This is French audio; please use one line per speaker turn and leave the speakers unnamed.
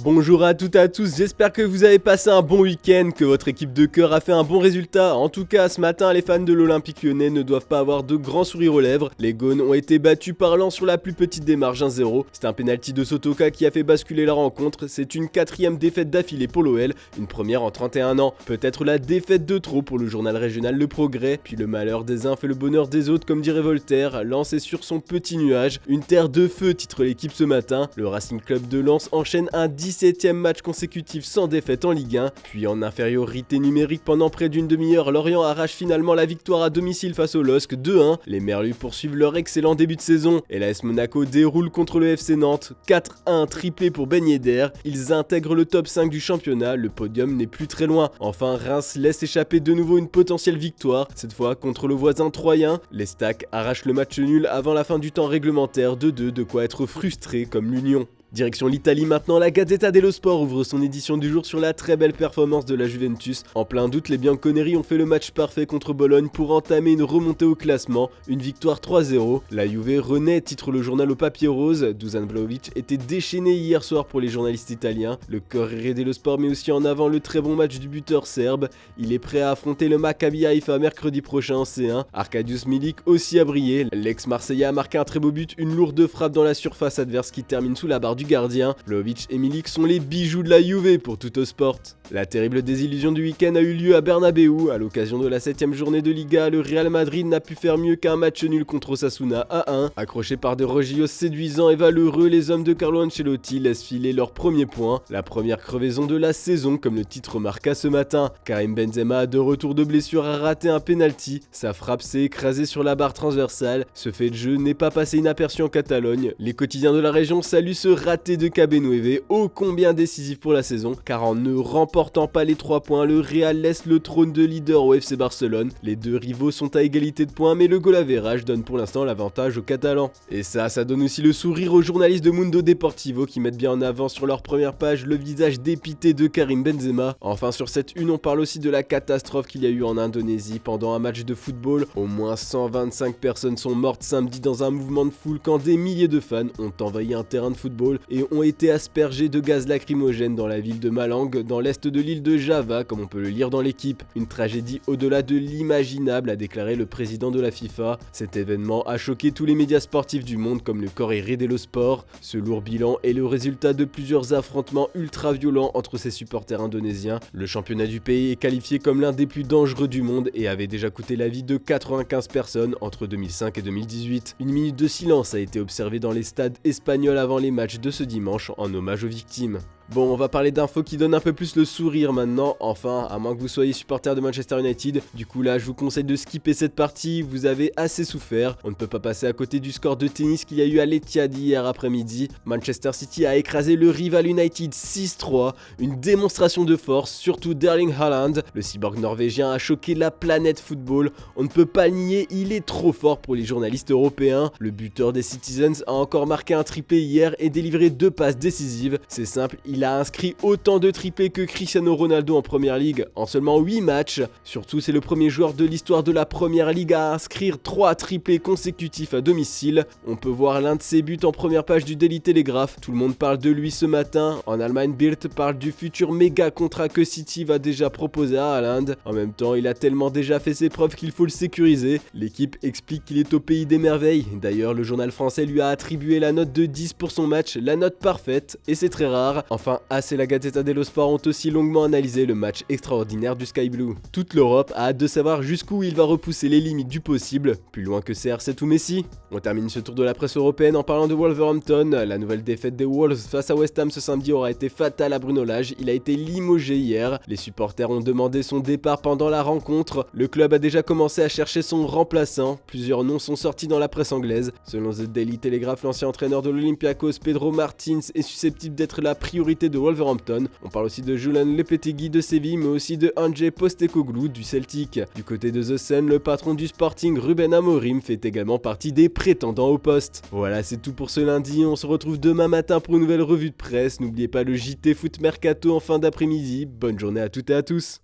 Bonjour à toutes et à tous, j'espère que vous avez passé un bon week-end, que votre équipe de cœur a fait un bon résultat. En tout cas, ce matin, les fans de l'Olympique Lyonnais ne doivent pas avoir de grands sourires aux lèvres. Les Gaunes ont été battus par Lens sur la plus petite des marges 1-0. C'est un pénalty de Sotoka qui a fait basculer la rencontre. C'est une quatrième défaite d'affilée pour l'OL, une première en 31 ans. Peut-être la défaite de trop pour le journal régional Le Progrès. Puis le malheur des uns fait le bonheur des autres, comme dirait Voltaire. Lens est sur son petit nuage. Une terre de feu, titre l'équipe ce matin. Le Racing Club de Lens enchaîne un 17e match consécutif sans défaite en Ligue 1, puis en infériorité numérique pendant près d'une demi-heure, Lorient arrache finalement la victoire à domicile face au LOSC 2-1. Les Merlus poursuivent leur excellent début de saison et l'AS Monaco déroule contre le FC Nantes 4-1 triplé pour Ben Yedder. Ils intègrent le top 5 du championnat, le podium n'est plus très loin. Enfin, Reims laisse échapper de nouveau une potentielle victoire, cette fois contre le voisin troyen. Les Stacks arrachent le match nul avant la fin du temps réglementaire 2-2, de quoi être frustré comme l'Union. Direction l'Italie maintenant, la Gazzetta dello Sport ouvre son édition du jour sur la très belle performance de la Juventus. En plein doute, les Bianconeri ont fait le match parfait contre Bologne pour entamer une remontée au classement, une victoire 3-0. La Juve renaît, titre le journal au papier rose. Dusan Vlahovic était déchaîné hier soir pour les journalistes italiens. Le Corriere dello Sport met aussi en avant le très bon match du buteur serbe. Il est prêt à affronter le Maccabi Haïfa mercredi prochain en C1. Arkadiusz Milik aussi a brillé. L'ex-Marseillais a marqué un très beau but, une lourde frappe dans la surface adverse qui termine sous la barre du gardien. Vlahovic et Milik sont les bijoux de la Juve pour Tuttosport. La terrible désillusion du week-end a eu lieu à Bernabéu. À l'occasion de la 7ème journée de Liga, le Real Madrid n'a pu faire mieux qu'un match nul contre Osasuna à 1. Accrochés par des Rogios séduisants et valeureux, les hommes de Carlo Ancelotti laissent filer leur premier point. La première crevaison de la saison, comme le titre marqua ce matin. Karim Benzema, de retour de blessure, a raté un penalty. Sa frappe s'est écrasée sur la barre transversale. Ce fait de jeu n'est pas passé inaperçu en Catalogne. Les quotidiens de la région saluent ce raté de Cabenueve, ô combien décisif pour la saison, car en ne remportant pas les 3 points, le Real laisse le trône de leader au FC Barcelone. Les deux rivaux sont à égalité de points, mais le goal average donne pour l'instant l'avantage aux Catalans. Et ça donne aussi le sourire aux journalistes de Mundo Deportivo qui mettent bien en avant sur leur première page le visage dépité de Karim Benzema. Enfin, sur cette une, on parle aussi de la catastrophe qu'il y a eu en Indonésie pendant un match de football. Au moins 125 personnes sont mortes samedi dans un mouvement de foule quand des milliers de fans ont envahi un terrain de football et ont été aspergés de gaz lacrymogène dans la ville de Malang, dans l'est de l'île de Java, comme on peut le lire dans l'équipe. Une tragédie au-delà de l'imaginable, a déclaré le président de la FIFA. Cet événement a choqué tous les médias sportifs du monde comme le Corriere dello Sport. Ce lourd bilan est le résultat de plusieurs affrontements ultra violents entre ses supporters indonésiens. Le championnat du pays est qualifié comme l'un des plus dangereux du monde et avait déjà coûté la vie de 95 personnes entre 2005 et 2018. Une minute de silence a été observée dans les stades espagnols avant les matchs de ce dimanche en hommage aux victimes. Bon, on va parler d'infos qui donnent un peu plus le sourire maintenant, enfin, à moins que vous soyez supporter de Manchester United. Du coup là, je vous conseille de skipper cette partie, vous avez assez souffert. On ne peut pas passer à côté du score de tennis qu'il y a eu à l'Etihad hier après-midi. Manchester City a écrasé le rival United 6-3, une démonstration de force, surtout d'Erling Haaland. Le cyborg norvégien a choqué la planète football. On ne peut pas le nier, il est trop fort pour les journalistes européens. Le buteur des Citizens a encore marqué un triplé hier et délivré 2 passes décisives. C'est simple, il a inscrit autant de triplés que Cristiano Ronaldo en Première Ligue en seulement 8 matchs. Surtout, c'est le premier joueur de l'histoire de la Première Ligue à inscrire 3 triplés consécutifs à domicile. On peut voir l'un de ses buts en première page du Daily Telegraph. Tout le monde parle de lui ce matin. En Allemagne, Bild parle du futur méga contrat que City va déjà proposer à Haaland. En même temps, il a tellement déjà fait ses preuves qu'il faut le sécuriser. L'équipe explique qu'il est au pays des merveilles. D'ailleurs, le journal français lui a attribué la note de 10 pour son match, la note parfaite, et c'est très rare. Enfin, AS et la Gazzetta dello Sport ont aussi longuement analysé le match extraordinaire du Sky Blue. Toute l'Europe a hâte de savoir jusqu'où il va repousser les limites du possible, plus loin que CR7 ou Messi. On termine ce tour de la presse européenne en parlant de Wolverhampton. La nouvelle défaite des Wolves face à West Ham ce samedi aura été fatale à Bruno Lage, il a été limogé hier. Les supporters ont demandé son départ pendant la rencontre. Le club a déjà commencé à chercher son remplaçant. Plusieurs noms sont sortis dans la presse anglaise. Selon The Daily Telegraph, l'ancien entraîneur de l'Olympiakos, Pedro Martins, est susceptible d'être la priorité de Wolverhampton. On parle aussi de Julian Lopetegui de Séville, mais aussi de Ange Postecoglou du Celtic. Du côté de The Sun, le patron du Sporting, Ruben Amorim, fait également partie des prétendants au poste. Voilà, c'est tout pour ce lundi. On se retrouve demain matin pour une nouvelle revue de presse. N'oubliez pas le JT Foot Mercato en fin d'après-midi. Bonne journée à toutes et à tous.